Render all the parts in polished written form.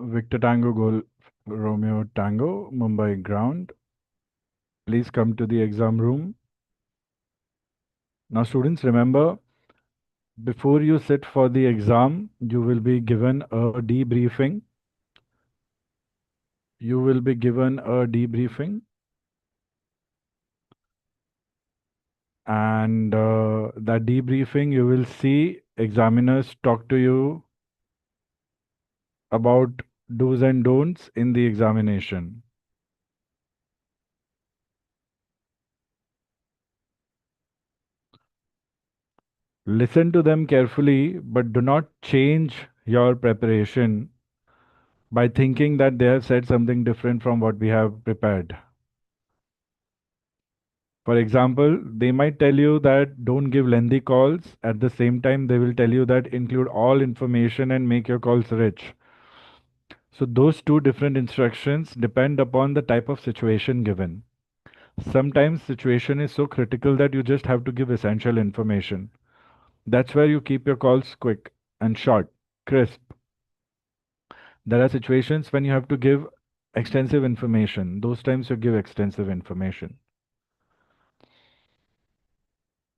Victor Tango Golf Romeo Tango, Mumbai ground. Please come to the exam room. Now, students, remember, before you sit for the exam, you will be given a debriefing. You will be given a debriefing, and that debriefing, you will see examiners talk to you about do's and don'ts in the examination. Listen to them carefully, but do not change your preparation by thinking that they have said something different from what we have prepared. For example, they might tell you that don't give lengthy calls. At the same time, they will tell you that include all information and make your calls rich. So those two different instructions depend upon the type of situation given. Sometimes situation is so critical that you just have to give essential information. That's where you keep your calls quick and short, crisp. There are situations when you have to give extensive information. Those times you give extensive information.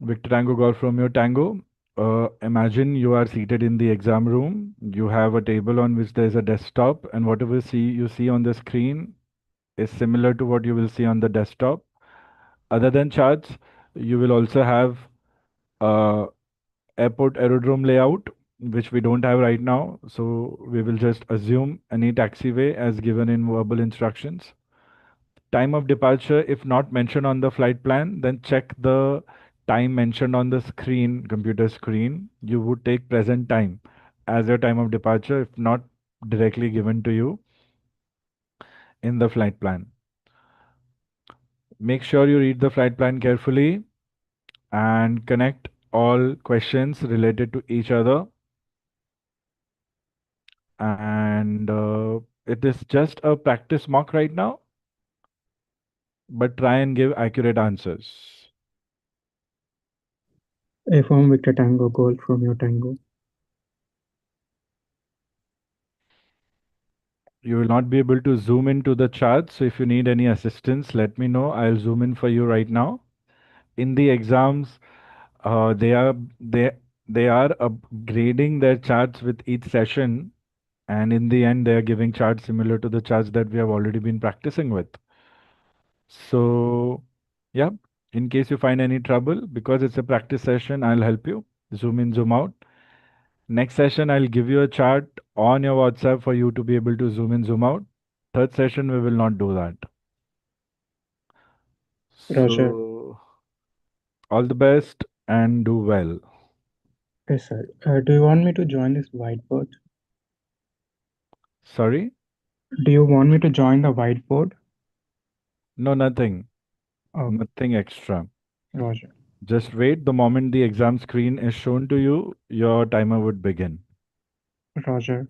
Victor Tango Golf Romeo Tango. Imagine you are seated in the exam room. You have a table on which there is a desktop, and whatever you see on the screen is similar to what you will see on the desktop. Other than charts, you will also have uh, airport aerodrome layout, which we don't have right now. So we will just assume any taxiway as given in verbal instructions. Time of departure, if not mentioned on the flight plan, then check the time mentioned on the screen, computer screen. You would take present time as your time of departure, if not directly given to you in the flight plan. Make sure you read the flight plan carefully and connect all questions related to each other. And it is just a practice mock right now, but try and give accurate answers. Affirm Victor Tango Golf Romeo Tango. You will not be able to zoom into the charts, so if you need any assistance, let me know. I'll zoom in for you right now. In the exams, uh, they are they they are upgrading their charts with each session, and in the end, they are giving charts similar to the charts that we have already been practicing with. So, yeah, in case you find any trouble, because it's a practice session, I'll help you. Zoom in, zoom out. Next session, I'll give you a chart on your WhatsApp for you to be able to zoom in, zoom out. Third session, we will not do that. Roger. So, all the best and do well. Yes, sir. Do you want me to join this whiteboard? Sorry? Do you want me to join the whiteboard? No, nothing. Okay, Nothing extra. Roger. Just wait. The moment the exam screen is shown to you, your timer would begin. Roger.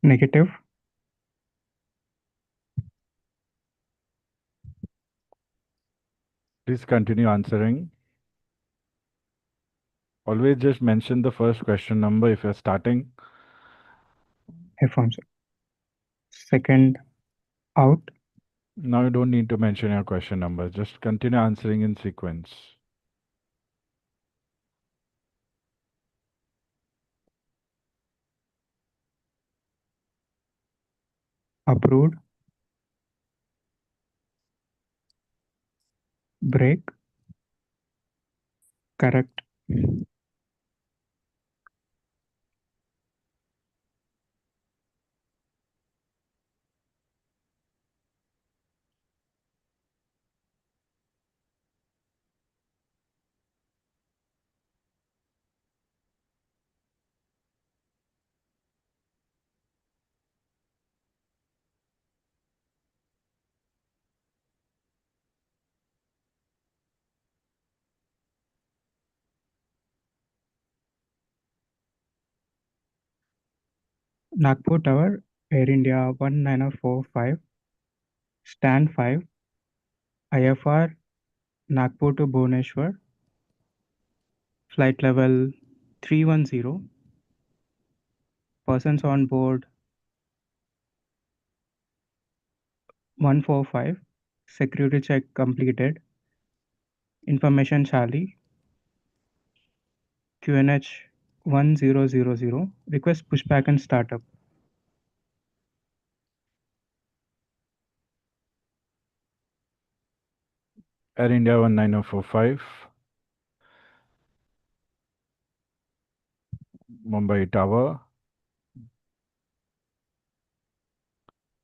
Negative. Please continue answering. Always just mention the first question number if you're starting. Affirm, sir. Second out. Now you don't need to mention your question number. Just continue answering in sequence. Approved. Break. Correct. Nagpur Tower, Air India 19045, stand 5, IFR, Nagpur to Bhubaneswar, flight level 310, persons on board 145, security check completed, information Charlie, QNH 1000, request pushback and startup. Air India 19045, Mumbai Tower.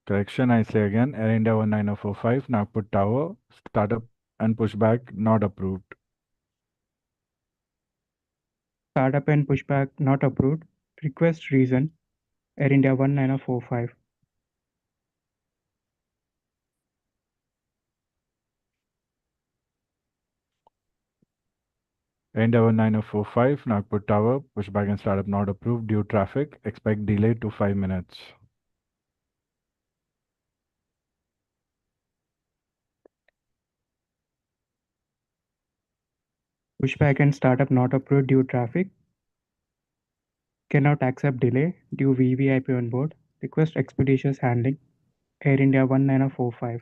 Correction, I say again, Air India 19045, Nagpur Tower, startup and pushback not approved. Startup and pushback not approved, request reason, Air India 19045. Air India 19045, Nagpur Tower, pushback and startup not approved due traffic. Expect delay to 5 minutes. Pushback and startup not approved due traffic. Cannot accept delay due VVIP on board. Request expeditious handling. Air India 19045.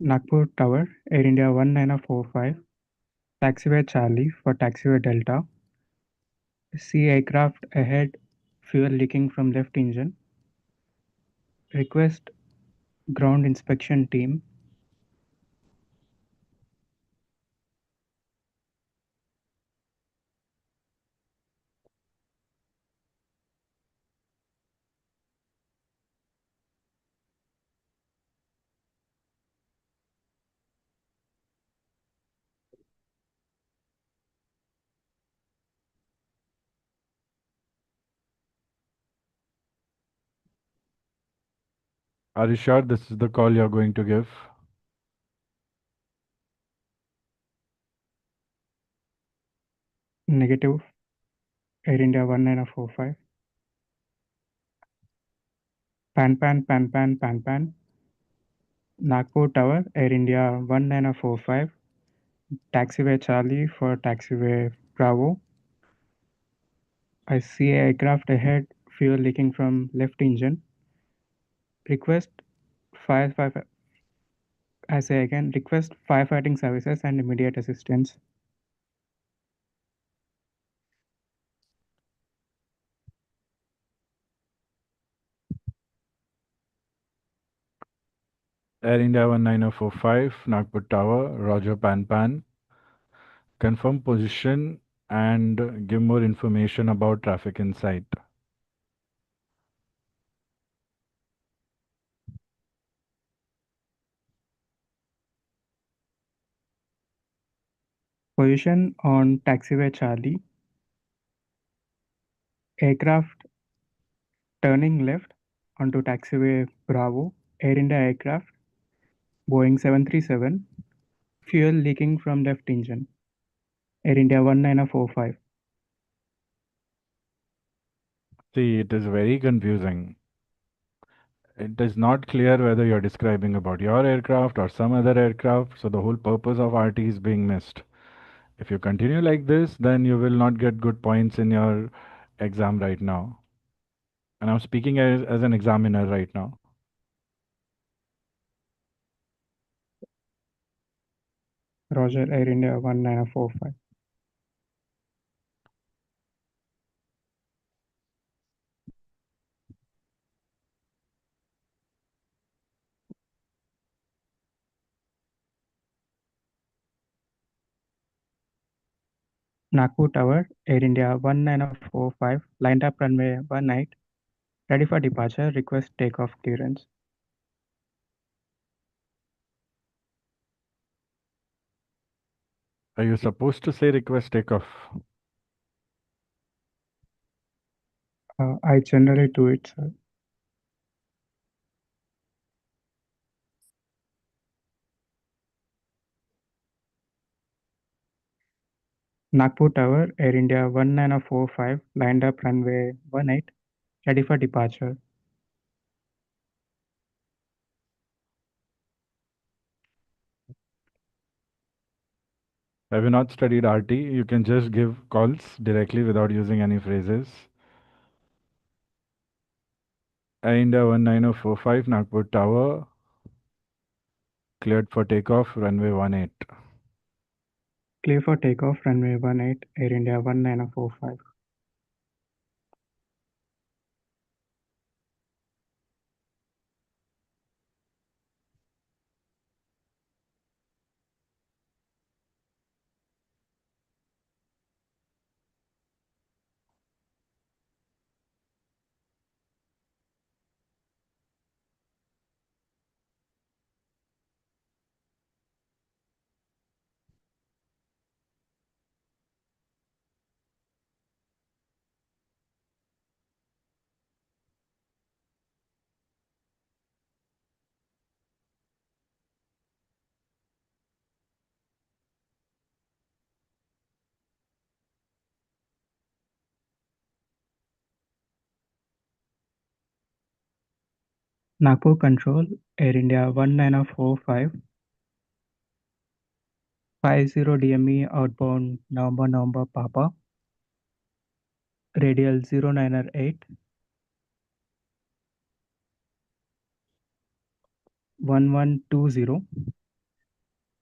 Nagpur Tower, Air India 19045. Taxiway Charlie for taxiway Delta. See aircraft ahead, fuel leaking from left engine. Request ground inspection team. Are you sure this is the call you're going to give? Negative. Air India 19045. Pan. Nagpur Tower, Air India 19045. Taxiway Charlie for taxiway Bravo. I see aircraft ahead, fuel leaking from left engine. Request fire. I say again, request firefighting services and immediate assistance. Air India 19045, Nagpur Tower, Roger Pan Pan. Confirm position and give more information about traffic in sight. Position on taxiway Charlie. Aircraft turning left onto taxiway Bravo. Air India aircraft. Boeing 737. Fuel leaking from left engine. Air India 19045. See, it is very confusing. It is not clear whether you're describing about your aircraft or some other aircraft, so the whole purpose of RT is being missed. If you continue like this, then you will not get good points in your exam right now. And I'm speaking as an examiner right now. Roger, Air India 19045. Nagpur Tower, Air India 19045, lined up runway 18, ready for departure, request takeoff clearance. Are you supposed to say request takeoff? I generally do it, sir. Nagpur Tower, Air India 19045, lined up runway 18, ready for departure. Have you not studied RT? You can just give calls directly without using any phrases. Air India 19045, Nagpur Tower, cleared for takeoff, runway 18. Clear for takeoff, runway 18, Air India 19045. Nagpur Control, Air India 19045, 50 DME outbound November Papa, radial 098, 1120,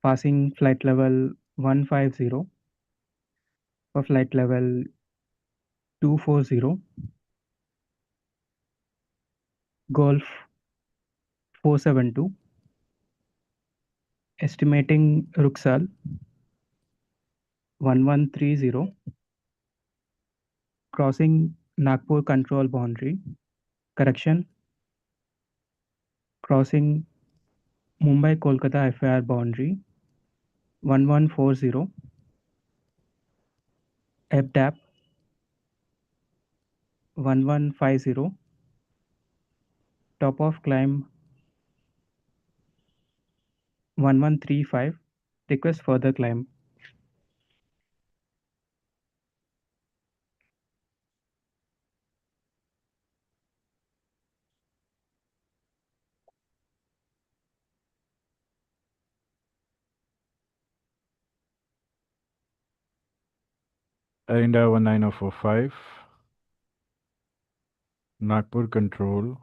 passing flight level 150 for flight level 240, Golf 472, estimating Ruxal 1130, crossing Nagpur control boundary, correction, crossing Mumbai Kolkata FIR boundary 1140, FDAP 1150, top of climb 1135, request further climb. Air India 19045, Nagpur Control,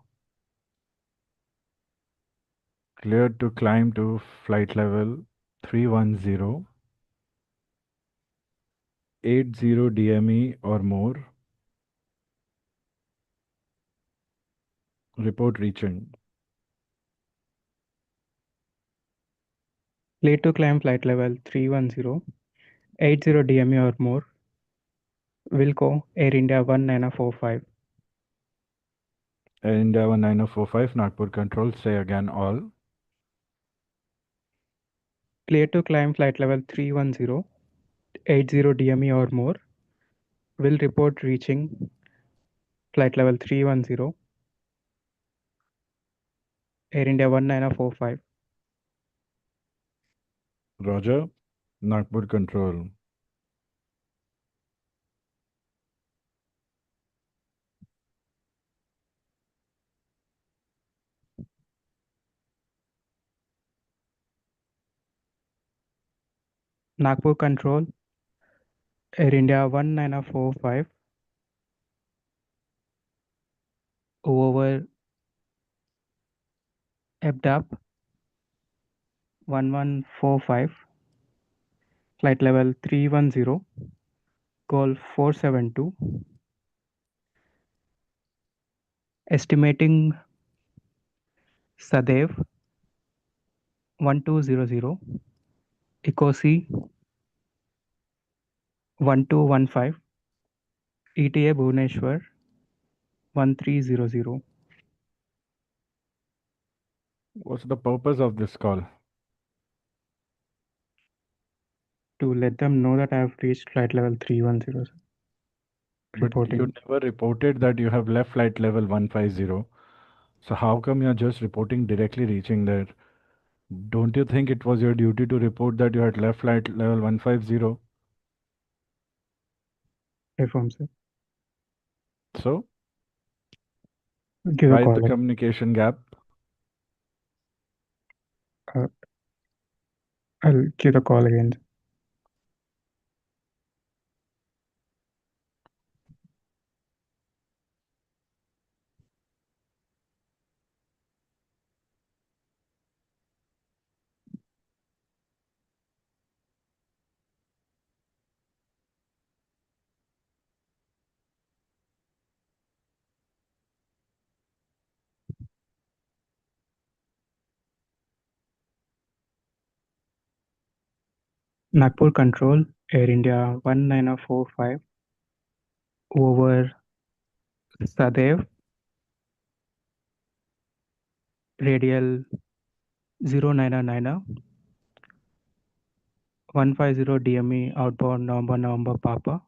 cleared to climb to flight level 310, 80 DME or more. Report reaching. Clear to climb flight level 310, 80 DME or more. Wilco, Air India 1945. Air India 19045, Nagpur Control, say again all. Clear to climb flight level 310, 80 DME or more. Will report reaching flight level 310, Air India 1945. Roger, Nagpur Control. Nagpur Control, Air India 1945 over EBDAP 1145, flight level 310, call 472, estimating Sadev 1200, Ecosi 1215, ETA Bhubaneswar 1300. What's the purpose of this call? To let them know that I have reached flight level 310. But you Reporting. never reported that you have left flight level 150. So how come you're just reporting directly reaching there? Don't you think it was your duty to report that you had left flight level 150? Reform, sir. So Give a why the call. communication gap? Uh, I'll give the call again. Nagpur Control, Air India 1945 over Sadev, radial 099, 150 DME outbound November Papa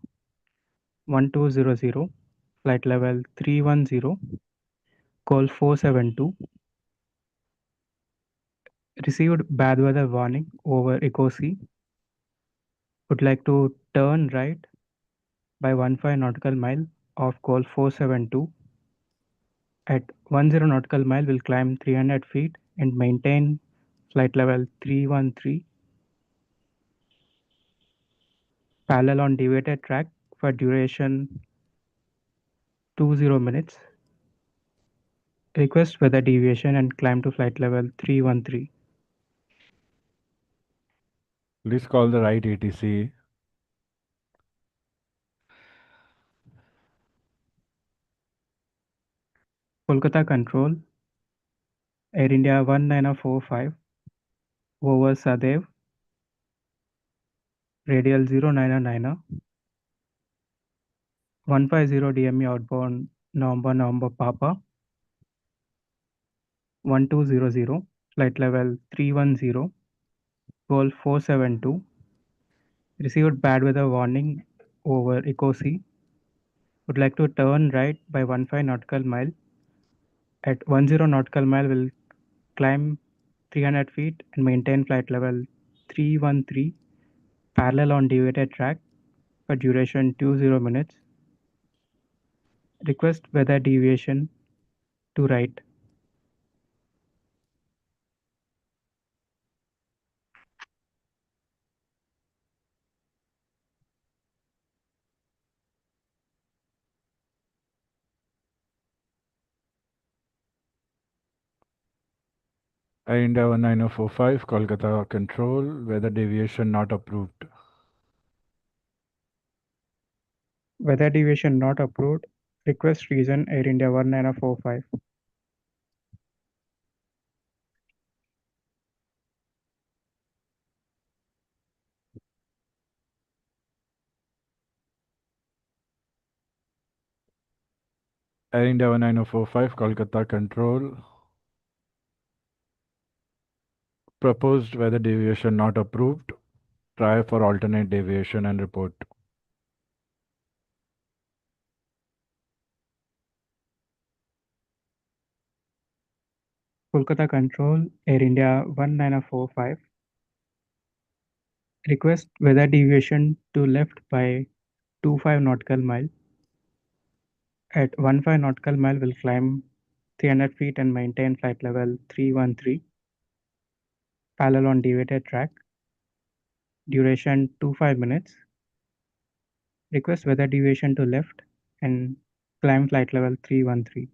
1200, flight level 310, call 472. Received bad weather warning over Ecosi. Would like to turn right by 15 nautical mile off call 472. At 10 nautical mile will climb 300 feet and maintain flight level 313 parallel on deviated track for duration 20 minutes. Request weather deviation and climb to flight level 313. Please call the right ATC. Kolkata Control, Air India 1945 over Sadev, radial 099, 150 DME outbound November Papa 1200, flight level 310, call 472. Received bad weather warning over Ecosi. Would like to turn right by 15 nautical mile. At 10 nautical mile will climb 300 feet and maintain flight level 313 parallel on deviated track for duration 20 minutes. Request weather deviation to right. Air India 19045, Kolkata Control, weather deviation not approved. Weather deviation not approved. Request reason Air India 1945. Air India 19045, Kolkata Control. Proposed weather deviation not approved. Try for alternate deviation and report. Kolkata Control, Air India 19045. Request weather deviation to left by 25 nautical mile. At 15 nautical mile, will climb 300 feet and maintain flight level 313, parallel on deviated track. Duration 25 minutes. Request weather deviation to left and climb flight level 313.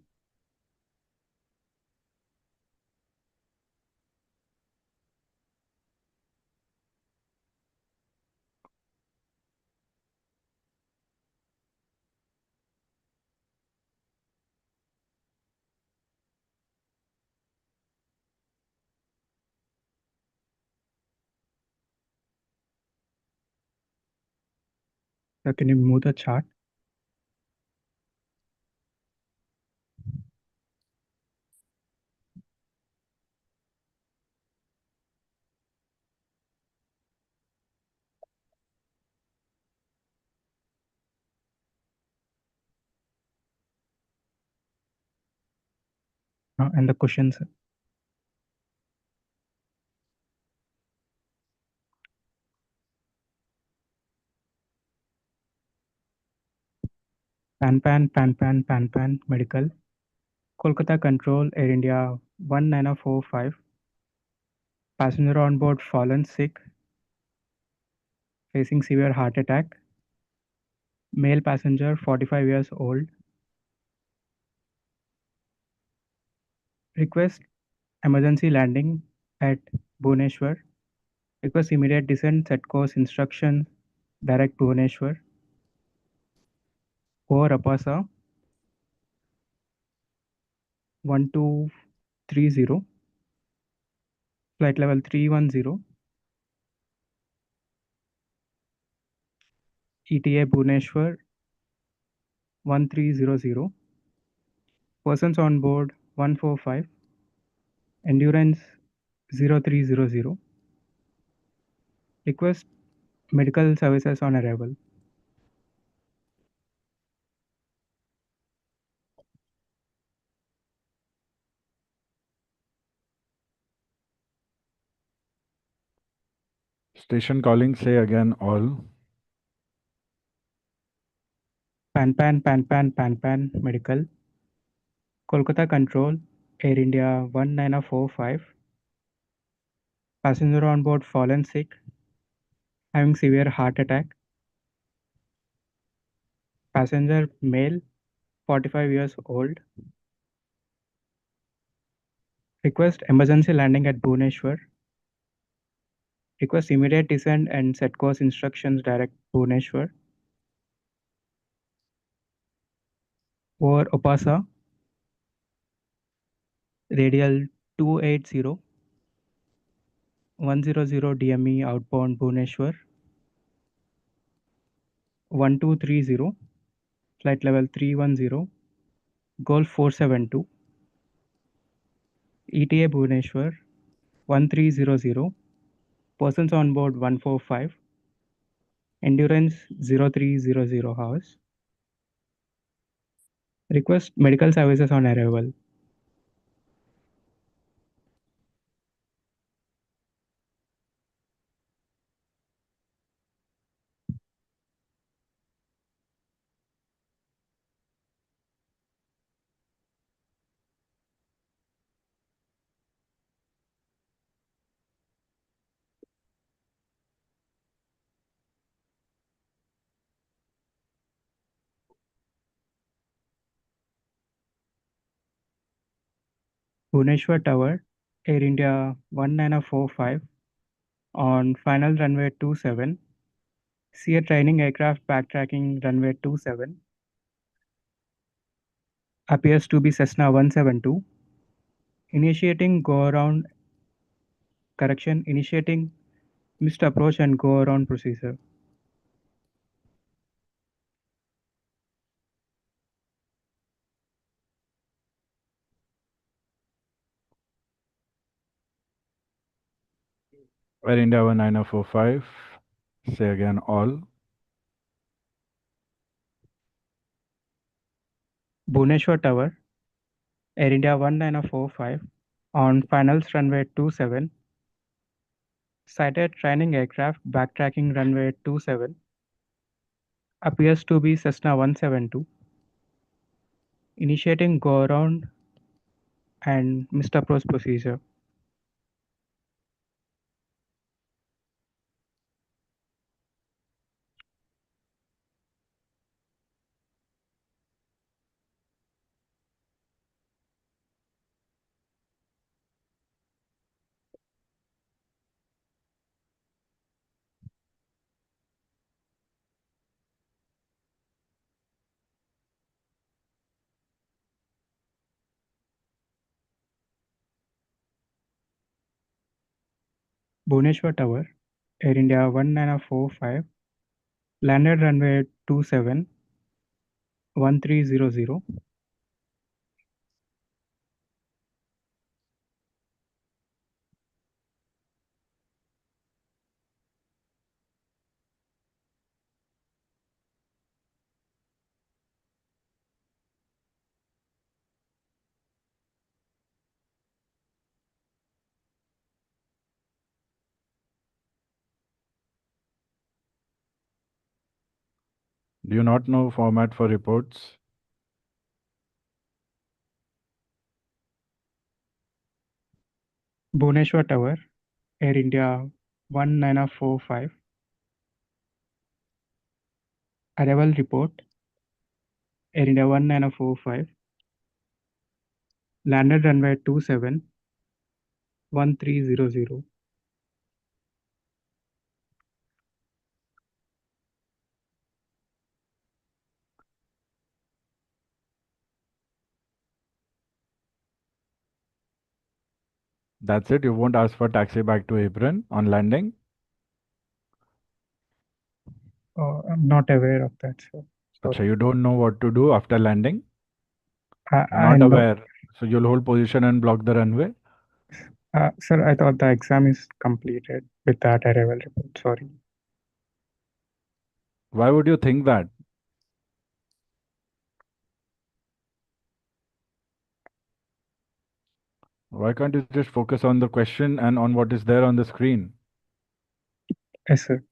So can you move the chart? And the questions. Pan medical. Kolkata Control, Air India 19045. Passenger on board fallen sick, facing severe heart attack. Male passenger 45 years old. Request emergency landing at Bhubaneswar. Request immediate descent, set course instruction, direct Bhubaneswar. Over Apasa 1230. Flight level 310. ETA Bhubaneswar 1300. Persons on board 145. Endurance 0300. Request medical services on arrival. Station calling, say again all. Pan medical. Kolkata Control, Air India 19045. Passenger on board fallen sick, having severe heart attack. Passenger male, 45 years old. Request emergency landing at Bhubaneswar. Request immediate descent and set course instructions direct Bhubaneswar. Over Opasa, radial 280, 100 DME outbound Bhubaneswar. 1230, flight level 310, Golf 472. ETA Bhubaneswar 1300. Persons on board 145. Endurance 0300 hours. Request medical services on arrival. Bhubaneswar Tower, Air India 19045 on final runway 27. See a training aircraft backtracking runway 27. Appears to be Cessna 172. Initiating go around correction, initiating missed approach and go around procedure. Air India 19045. Say again all. Bhubaneswar Tower, Air India 19045, on finals runway 27, sighted training aircraft backtracking runway 27, appears to be Cessna 172, initiating go around and missed approach procedure. Bhubaneswar Tower, Air India 19045, landed runway 27, 1300. Do you not know format for reports? Bhubaneswar Tower, Air India 19045, arrival report, Air India 19045, landed runway 27, 1300. That's it. You won't ask for taxi back to apron on landing. I'm not aware of that, so Acha, sorry. you don't know what to do after landing. You're I not know. aware. So you'll hold position and block the runway. Sir, I thought the exam is completed with that arrival report. Sorry. Why would you think that? Why can't you just focus on the question and on what is there on the screen? Yes, sir.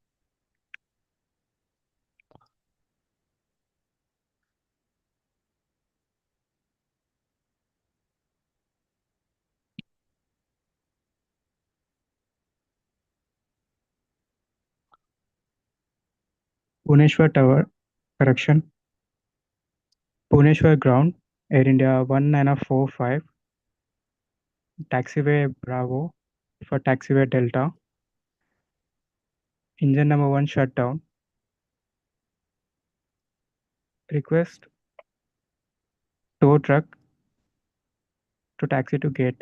Bhubaneswar Tower, correction. Bhubaneswar Ground, Air India 19045, taxiway Bravo for taxiway Delta, engine number 1 shutdown. Request tow truck to taxi to gate.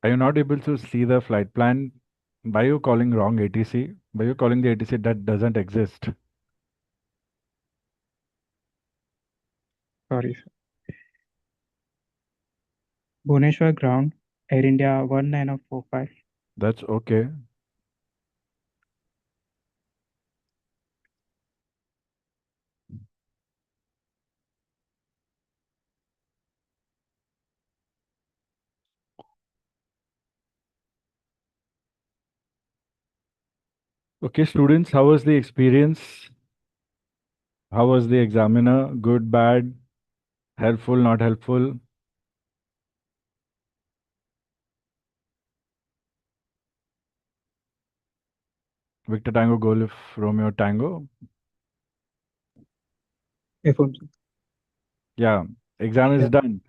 Are you not able to see the flight plan? Why are you calling wrong ATC? Why are you calling the ATC that doesn't exist? Sorry, sir. Bhubaneswar Ground, Air India 19045. That's okay. Okay, students, how was the experience? How was the examiner? Good, bad, helpful, not helpful? Victor Tango Golf Romeo Tango. Affirm, sir. Yeah, exam Yeah. is done.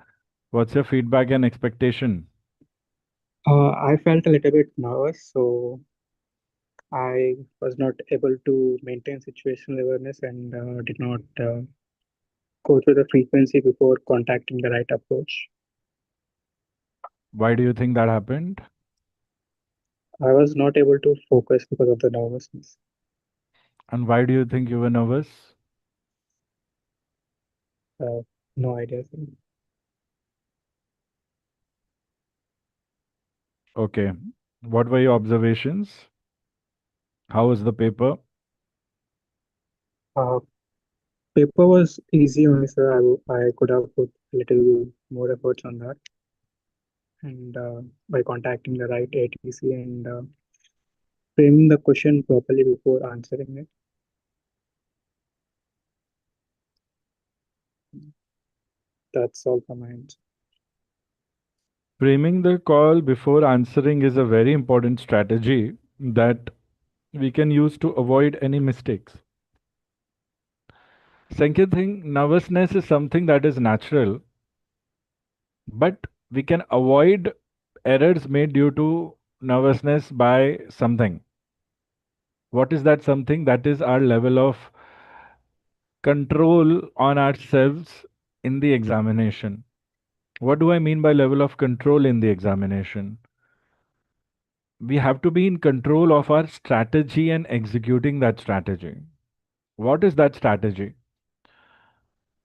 What's your feedback and expectation? I felt a little bit nervous, so I was not able to maintain situational awareness and did not go through the frequency before contacting the right approach. Why do you think that happened? I was not able to focus because of the nervousness. And why do you think you were nervous? Uh, no idea, sir. Okay. What were your observations? How was the paper? Uh, Paper was easy only, sir. I could have put a little more efforts on that, and by contacting the right ATC and framing the question properly before answering it. That's all from my end. Framing the call before answering is a very important strategy that we can use to avoid any mistakes. Second thing, nervousness is something that is natural, but we can avoid errors made due to nervousness by something. What is that something? That is our level of control on ourselves in the examination. What do I mean by level of control in the examination? We have to be in control of our strategy and executing that strategy. What is that strategy?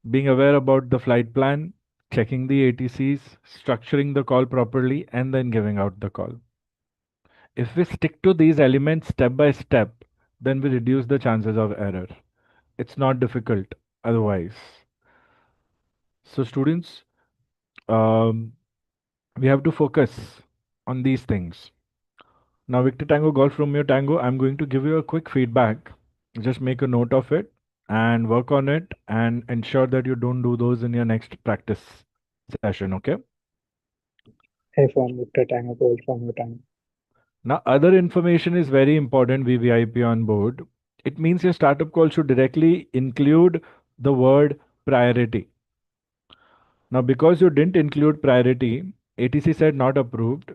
Being aware about the flight plan, checking the ATCs, structuring the call properly, and then giving out the call. If we stick to these elements step by step, then we reduce the chances of error. It's not difficult otherwise. So, students, um, we have to focus on these things. Now, Victor Tango, Golf Romeo Tango, I'm going to give you a quick feedback. Just make a note of it and work on it and ensure that you don't do those in your next practice session, okay? A from Victor Tango, gold from your time. Now, other information is very important, VVIP on board. It means your startup call should directly include the word priority. Now, because you didn't include priority, ATC said not approved.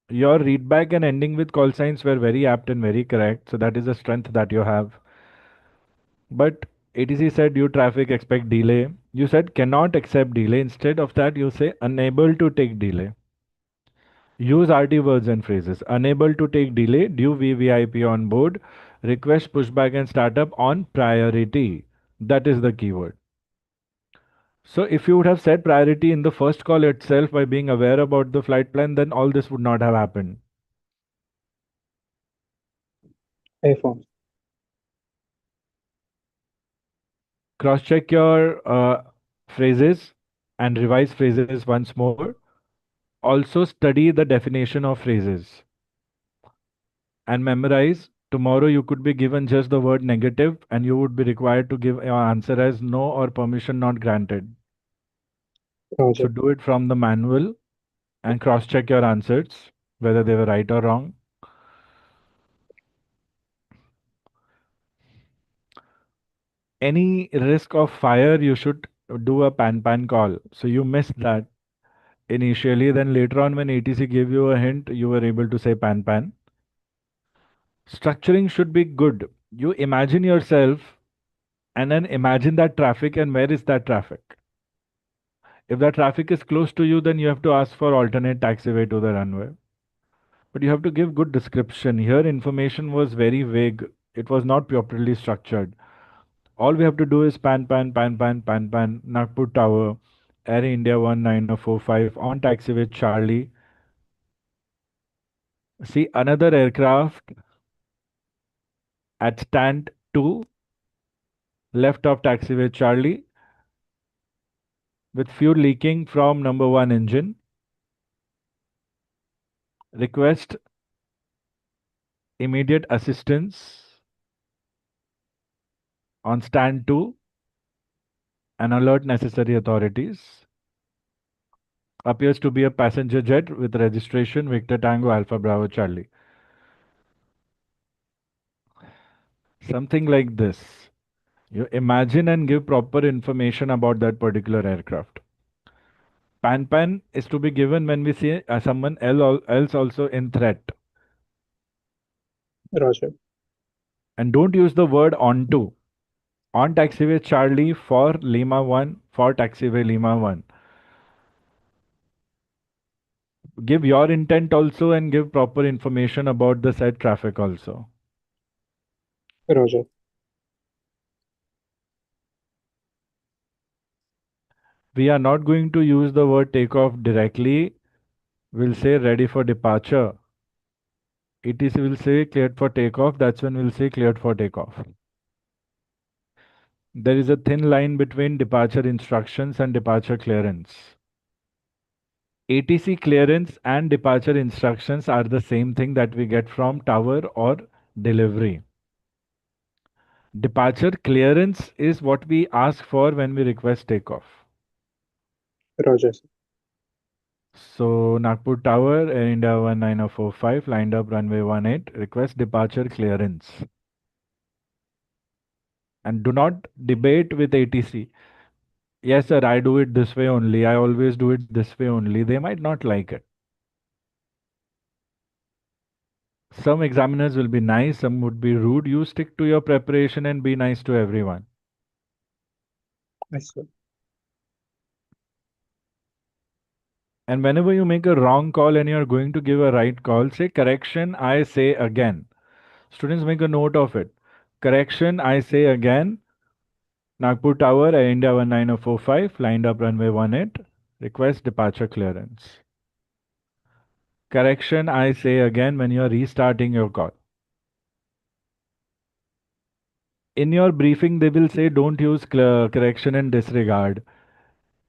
Your readback and ending with call signs were very apt and very correct. So that is a strength that you have. But ATC said due traffic expect delay. You said cannot accept delay. Instead of that, you say unable to take delay. Use RT words and phrases. Unable to take delay, due VVIP on board, request pushback and startup on priority. That is the keyword. So if you would have said priority in the first call itself by being aware about the flight plan, then all this would not have happened. A from Cross check your phrases and revise phrases once more. Also study the definition of phrases and memorize. Tomorrow you could be given just the word negative and you would be required to give your answer as no or permission not granted. So Roger. do it from the manual and cross check your answers whether they were right or wrong. Any risk of fire, you should do a pan call. So you missed that initially, then later on when ATC gave you a hint, you were able to say pan. Structuring should be good. You imagine yourself and then imagine that traffic and where is that traffic. If the traffic is close to you, then you have to ask for alternate taxiway to the runway. But you have to give good description. Here information was very vague. It was not properly structured. All we have to do is pan, Nagpur Tower, Air India 19045 on taxiway Charlie. See another aircraft at stand 2, left of taxiway Charlie, with fuel leaking from number 1 engine. Request immediate assistance on stand 2 and alert necessary authorities. Appears to be a passenger jet with registration Victor Tango Alpha Bravo Charlie. Something like this. You imagine and give proper information about that particular aircraft. Pan is to be given when we see someone else also in threat. Roger. And don't use the word onto. On taxiway Charlie for Lima 1 for taxiway Lima 1. Give your intent also and give proper information about the said traffic also. Roger. We are not going to use the word takeoff directly. We'll say ready for departure. ATC will say cleared for takeoff. That's when we'll say cleared for takeoff. There is a thin line between departure instructions and departure clearance. ATC clearance and departure instructions are the same thing that we get from tower or delivery. Departure clearance is what we ask for when we request takeoff. Roger, sir. So Nagpur Tower, Air India 19045, lined up runway 18, request departure clearance. And do not debate with ATC. Yes, sir, I do it this way only. I always do it this way only. They might not like it. Some examiners will be nice, some would be rude. You stick to your preparation and be nice to everyone. Yes, sir. And whenever you make a wrong call and you're going to give a right call, say correction, I say again. Students, make a note of it. Correction, I say again. Nagpur Tower, Air India 19045, lined up runway 18. Request departure clearance. Correction, I say again when you're restarting your call. In your briefing, they will say don't use correction and disregard.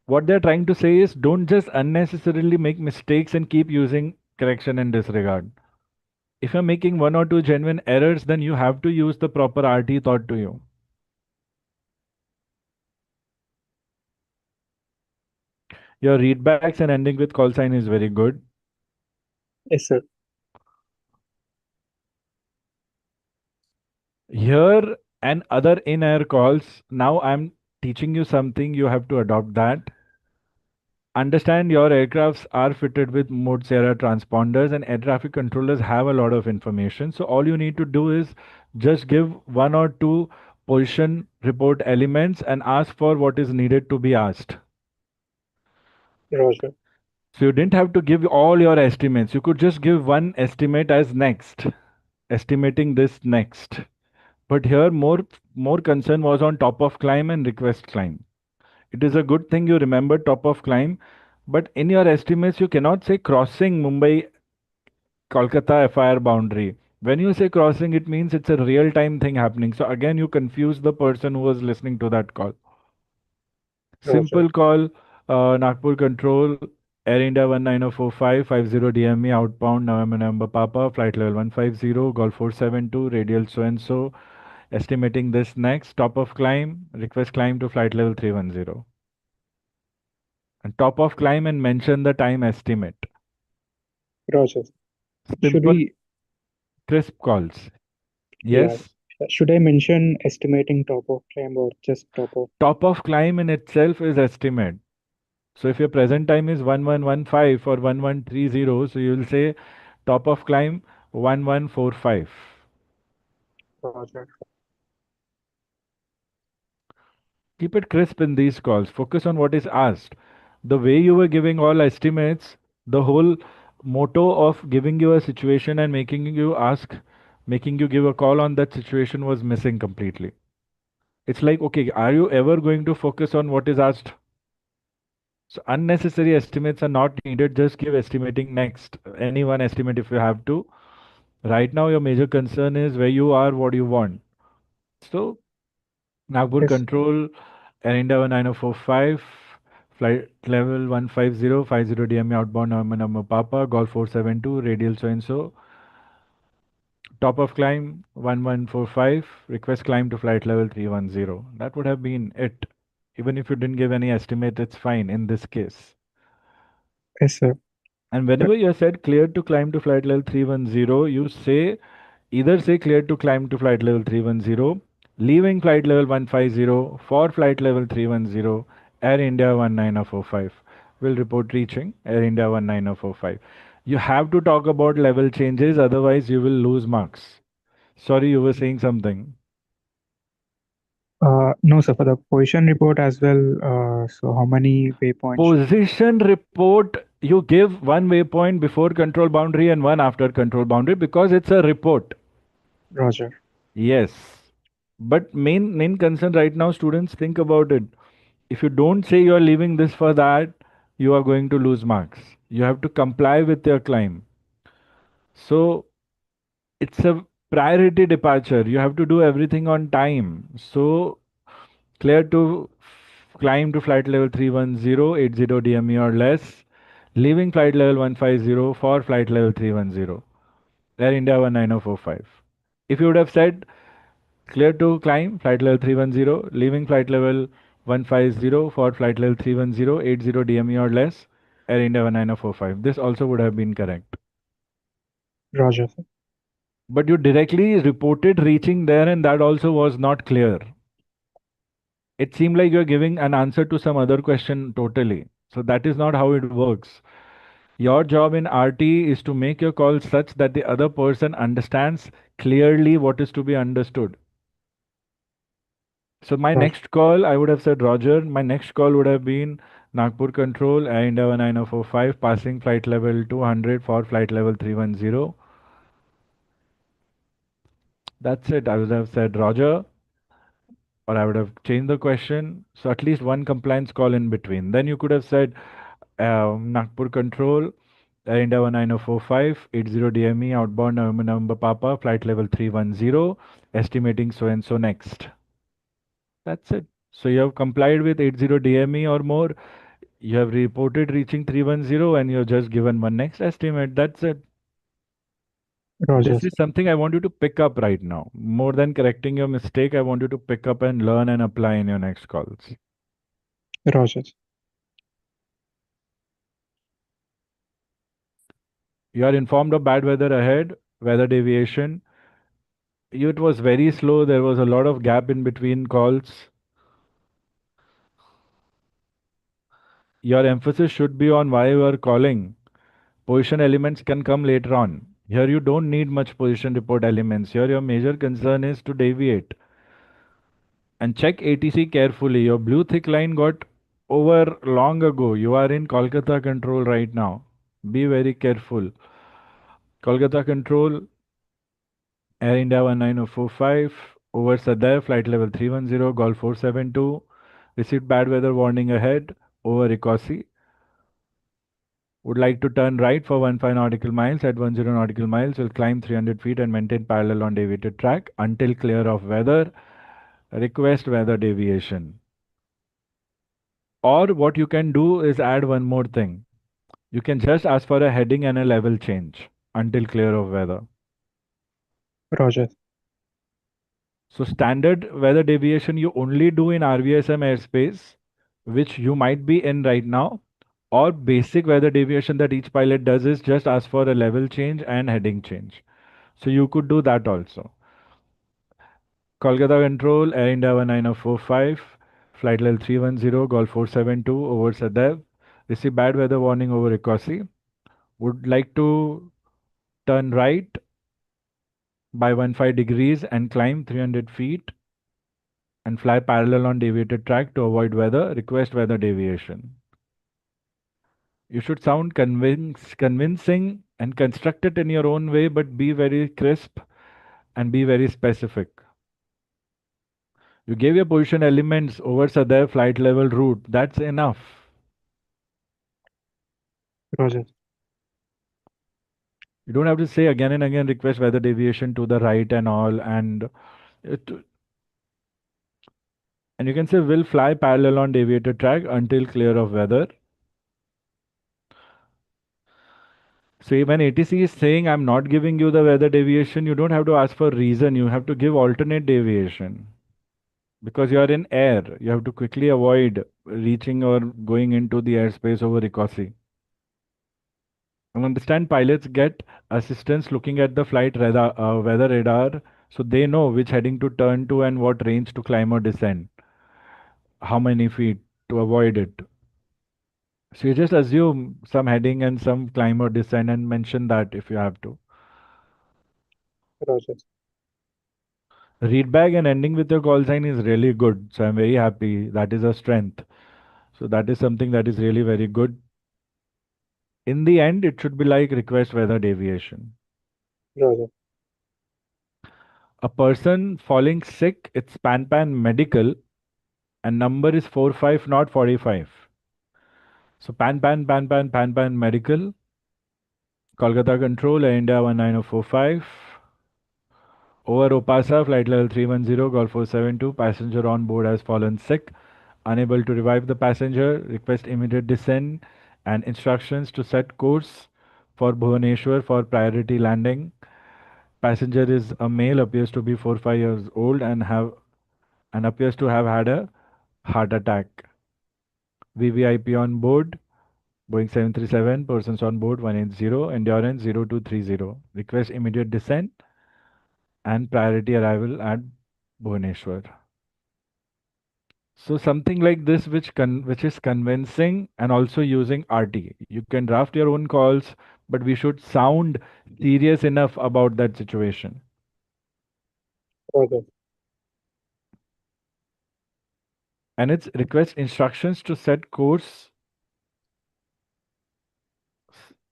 What they're trying to say is don't just unnecessarily make mistakes and keep using correction and disregard. If you're making one or two genuine errors, then you have to use the proper RT taught to you. Your readbacks and ending with call sign is very good. Yes, sir. Here and other in-air calls, now I'm teaching you something, you have to adopt that. Understand your aircrafts are fitted with mode Sierra transponders and air traffic controllers have a lot of information. So all you need to do is just give one or two position report elements and ask for what is needed to be asked. Roger. So you didn't have to give all your estimates. You could just give one estimate as next, estimating this next. But here more concern was on top of climb and request climb. It is a good thing you remember top of climb, but in your estimates you cannot say crossing Mumbai Kolkata FIR boundary. When you say crossing, it means it's a real time thing happening. So again, you confuse the person who was listening to that call. Roger. Simple call, Nagpur Control, Air India 19045, 50 DME, outbound, November Papa, flight level 150, Golf 472, radial so and so, estimating this next, top of climb, request climb to flight level 310. And top of climb and mention the time estimate. Roger. Should Simple, we, crisp calls. yeah, Yes. should I mention estimating top of climb or just top of? Top of climb in itself is estimate. So if your present time is 1115 or 1130, so you will say top of climb 1145. Roger. Keep it crisp in these calls. Focus on what is asked. The way you were giving all estimates, the whole motto of giving you a situation and making you give a call on that situation was missing completely. It's like, okay, are you ever going to focus on what is asked? So unnecessary estimates are not needed. Just give estimating next. Any one estimate if you have to. Right now, your major concern is where you are, what you want. So Nagpur Yes, Control, Air India 19045, flight level 15050 DME outbound November Papa, Golf 472, radial so and so. Top of climb 1145, request climb to flight level 310. That would have been it. Even if you didn't give any estimate, it's fine in this case. yes, sir. And But whenever you said cleared to climb to flight level 310, you say either say cleared to climb to flight level 310, leaving flight level 150 for flight level 310, Air India 19045 will report reaching Air India 19045. You have to talk about level changes, otherwise you will lose marks. Sorry, you were saying something. no, sir, for the position report as well. So how many waypoints should we? Position report, you give one waypoint before control boundary and one after control boundary because it's a report. Roger. Yes. But main concern right now, students, think about it. If you don't say you are leaving this for that, you are going to lose marks. You have to comply with your climb. So it's a priority departure. You have to do everything on time. So clear to climb to flight level 310, 80 DME or less, leaving flight level 150 for flight level 310, Air India 19045. If you would have said clear to climb flight level 310, leaving flight level 150 for flight level 310, 80 DME or less, Air India 19045, this also would have been correct. Roger, sir. But you directly reported reaching there, and that also was not clear. It seemed like you're giving an answer to some other question totally. So that is not how it works. Your job in RT is to make your call such that the other person understands clearly what is to be understood. So my Roger. next call, I would have said Roger. My next call would have been Nagpur Control, Air India 19045, passing flight level 200 for flight level 310. That's it. I would have said Roger, or I would have changed the question. So at least one compliance call in between. Then you could have said Nagpur Control, Air India 19045, 80 DME, outbound November Papa, flight level 310, estimating so and so next. That's it. So you have complied with 80 DME or more. You have reported reaching 310 and you have just given one next estimate. That's it. Roger, This sir. is something I want you to pick up right now. More than correcting your mistake, I want you to pick up and learn and apply in your next calls. Roger, sir. You are informed of bad weather ahead, weather deviation. It was very slow. There was a lot of gap in between calls. Your emphasis should be on why you are calling. Position elements can come later on. Here you don't need much position report elements. Here your major concern is to deviate. And check ATC carefully. Your blue thick line got over long ago. You are in Kolkata control right now. Be very careful. Kolkata control, Air India 19045, over Sadar, flight level 310, Golf 472. Received bad weather warning ahead, over Ecosi. Would like to turn right for 15 nautical miles at 10 nautical miles. Will climb 300 feet and maintain parallel on deviated track until clear of weather. Request weather deviation. Or what you can do is add one more thing. You can just ask for a heading and a level change until clear of weather. Roger. So standard weather deviation you only do in RVSM airspace, which you might be in right now, or basic weather deviation that each pilot does is just ask for a level change and heading change. So you could do that also. Kolkata Control, Air India 19045, flight level 310, Golf 472 over Sadev. Receive bad weather warning over Ecosi. Would like to turn right by 15 degrees and climb 300 feet and fly parallel on deviated track to avoid weather. Request weather deviation. You should sound convincing and construct it in your own way, but be very crisp and be very specific. You gave your position elements over Sadar flight level route. That's enough. Roger. You don't have to say again and again request weather deviation to the right and all, it, and you can say will fly parallel on deviated track until clear of weather. So when ATC is saying I'm not giving you the weather deviation, you don't have to ask for reason. You have to give alternate deviation because you are in air. You have to quickly avoid reaching or going into the airspace over Ecosi. And understand pilots get assistance looking at the flight radar, weather radar, so they know which heading to turn to and what range to climb or descend, how many feet to avoid it. So you just assume some heading and some climb or descend and mention that if you have to. Roger. Read back and ending with your call sign is really good. So I'm very happy. That is a strength. So that is something that is really very good. In the end, it should be like request weather deviation. Roger. A person falling sick, it's pan medical, and number is 45, not 45. So Pan Medical, Kolkata Control, Air India 19045. Over Opasa, flight level 310, Golf 472, passenger on board has fallen sick. Unable to revive the passenger, request immediate descent and instructions to set course for Bhubaneswar for priority landing. Passenger is a male, appears to be 4 5 years old and appears to have had a heart attack. VVIP on board, Boeing 737, persons on board 180, endurance 0230. Request immediate descent and priority arrival at Bhubaneswar. So something like this, which is convincing and also using RT. You can draft your own calls, but we should sound serious enough about that situation. Roger. And it's request instructions to set course.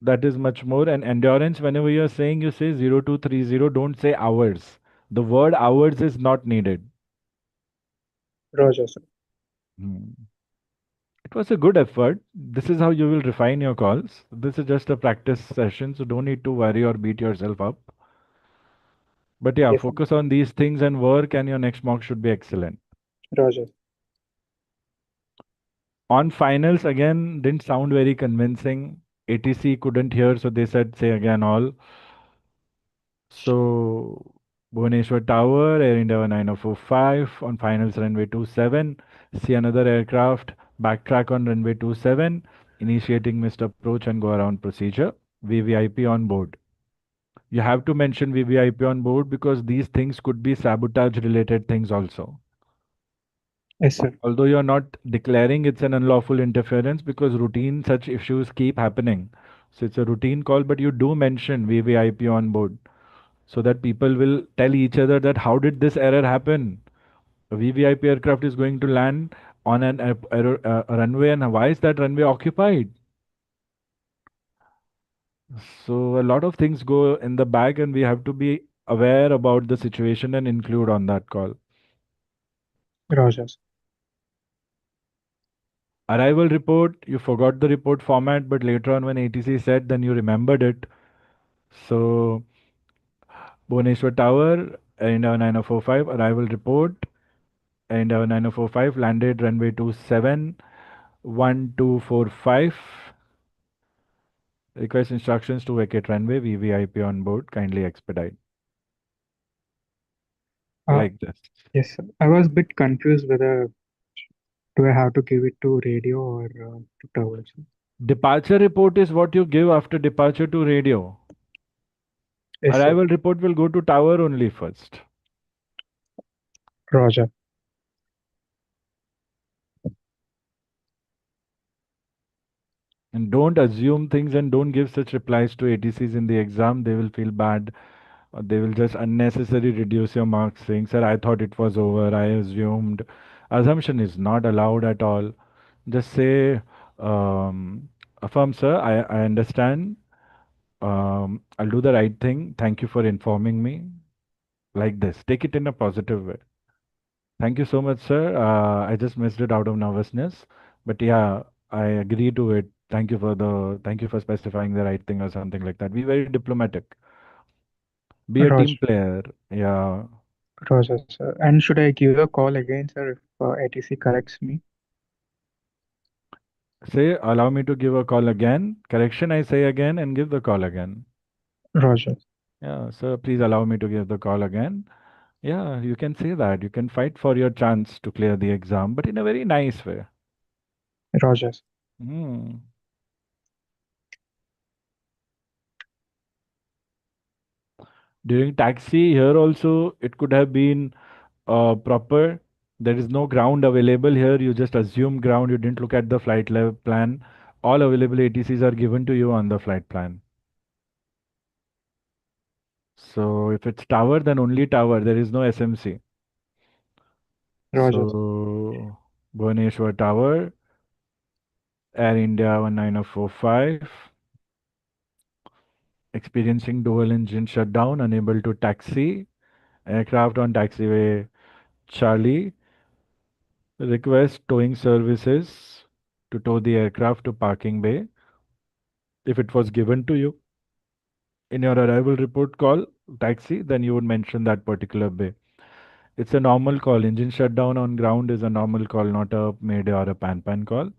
That is much more. And endurance, whenever you're saying, you say 0230, don't say hours. The word hours is not needed. Roger, sir. Hmm. It was a good effort. This is how you will refine your calls. This is just a practice session, so don't need to worry or beat yourself up. But yeah, Yes, sir. focus on these things and work, and your next mock should be excellent. Roger. On finals, again, didn't sound very convincing. ATC couldn't hear, so they said, say again all. So, Bhubaneswar Tower, Air India 9045 on finals runway 27. See another aircraft, backtrack on runway 27, initiating missed approach and go around procedure. VVIP on board. You have to mention VVIP on board because these things could be sabotage related things also. Yes, sir. Although you're not declaring it's an unlawful interference because routine such issues keep happening. So it's a routine call, but you do mention VVIP on board so that people will tell each other that how did this error happen? A VVIP aircraft is going to land on a runway, and why is that runway occupied? So a lot of things go in the bag, and we have to be aware about the situation and include on that call. Roger. Arrival report, you forgot the report format, but later on when ATC said, then you remembered it. So, Bhubaneswar Tower, India 9045, arrival report, India 9045, landed runway 27, 1245. Request instructions to vacate runway, VVIP on board, kindly expedite. Uh, Like this. yes, sir. I was a bit confused whether do I have to give it to radio or to tower, sir? Departure report is what you give after departure to radio. Yes, sir. Arrival report will go to tower only first. Roger. And don't assume things and don't give such replies to ATCs in the exam. They will feel bad. Or they will just unnecessarily reduce your marks saying, sir, I thought it was over. I assumed. Assumption is not allowed at all. Just say, affirm, sir, I understand. I'll do the right thing. Thank you for informing me. Like this. Take it in a positive way. Thank you so much, sir. I just missed it out of nervousness. But yeah, I agree to it. Thank you for specifying the right thing or something like that. Be very diplomatic. Be a team Roger. player. Yeah. Roger, sir. And should I give the call again, sir, if ATC corrects me? Say, allow me to give a call again. Correction, I say again and give the call again. Roger. Yeah, sir, please allow me to give the call again. Yeah, you can say that. You can fight for your chance to clear the exam, but in a very nice way. Roger. Hmm. During taxi, here also, it could have been proper. There is no ground available here. You just assume ground. You didn't look at the flight level plan. All available ATCs are given to you on the flight plan. So if it's tower, then only tower. There is no SMC. Roger. So Bhubaneswar Tower, Air India 19045, experiencing dual engine shutdown, unable to taxi. Aircraft on taxiway Charlie. Request towing services to tow the aircraft to parking bay if it was given to you in your arrival report call taxi, then you would mention that particular bay. It's a normal call. Engine shutdown on ground is a normal call, not a mayday or a pan call.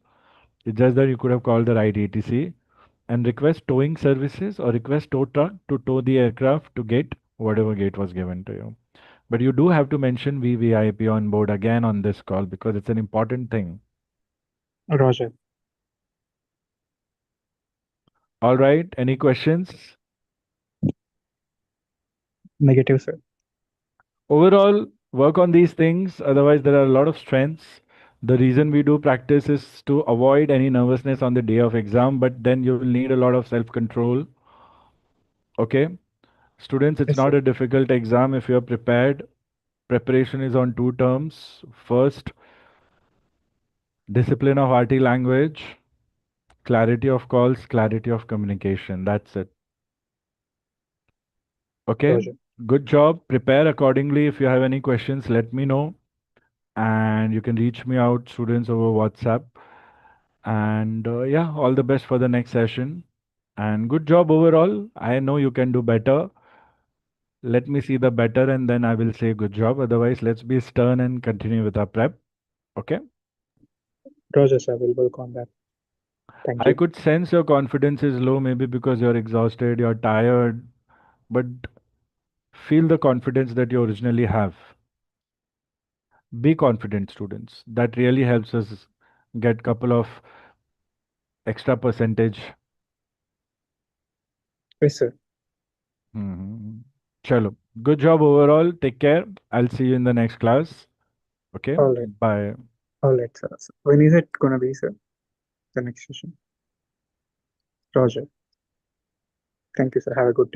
It's just that you could have called the right ATC and request towing services or request tow truck to tow the aircraft to gate, whatever gate was given to you. But you do have to mention VVIP on board again on this call because it's an important thing. Roger. All right, any questions? Negative, sir. Overall, work on these things. Otherwise, there are a lot of strengths. The reason we do practice is to avoid any nervousness on the day of exam, but then you will need a lot of self control. Okay. Students, it's Yes, not sir. a difficult exam if you're prepared. Preparation is on two terms. First, discipline of RT language, clarity of calls, clarity of communication. That's it. Okay. Roger. Good job. Prepare accordingly. If you have any questions, let me know. And you can reach me out, students, over WhatsApp. And yeah, all the best for the next session. And good job overall. I know you can do better. Let me see the better and then I will say good job. Otherwise, let's be stern and continue with our prep. Okay. Roger, sir. We'll work on that. Thank I you. could sense your confidence is low, maybe because you're exhausted, you're tired, but feel the confidence that you originally have. Be confident, students. That really helps us get couple of extra percentage. Yes, sir. Mhm. Chalo. Good job overall. Take care. I'll see you in the next class. Okay. All right. Bye. All right, sir. So when is it gonna be, sir? The next session. Roger. Thank you, sir. Have a good day.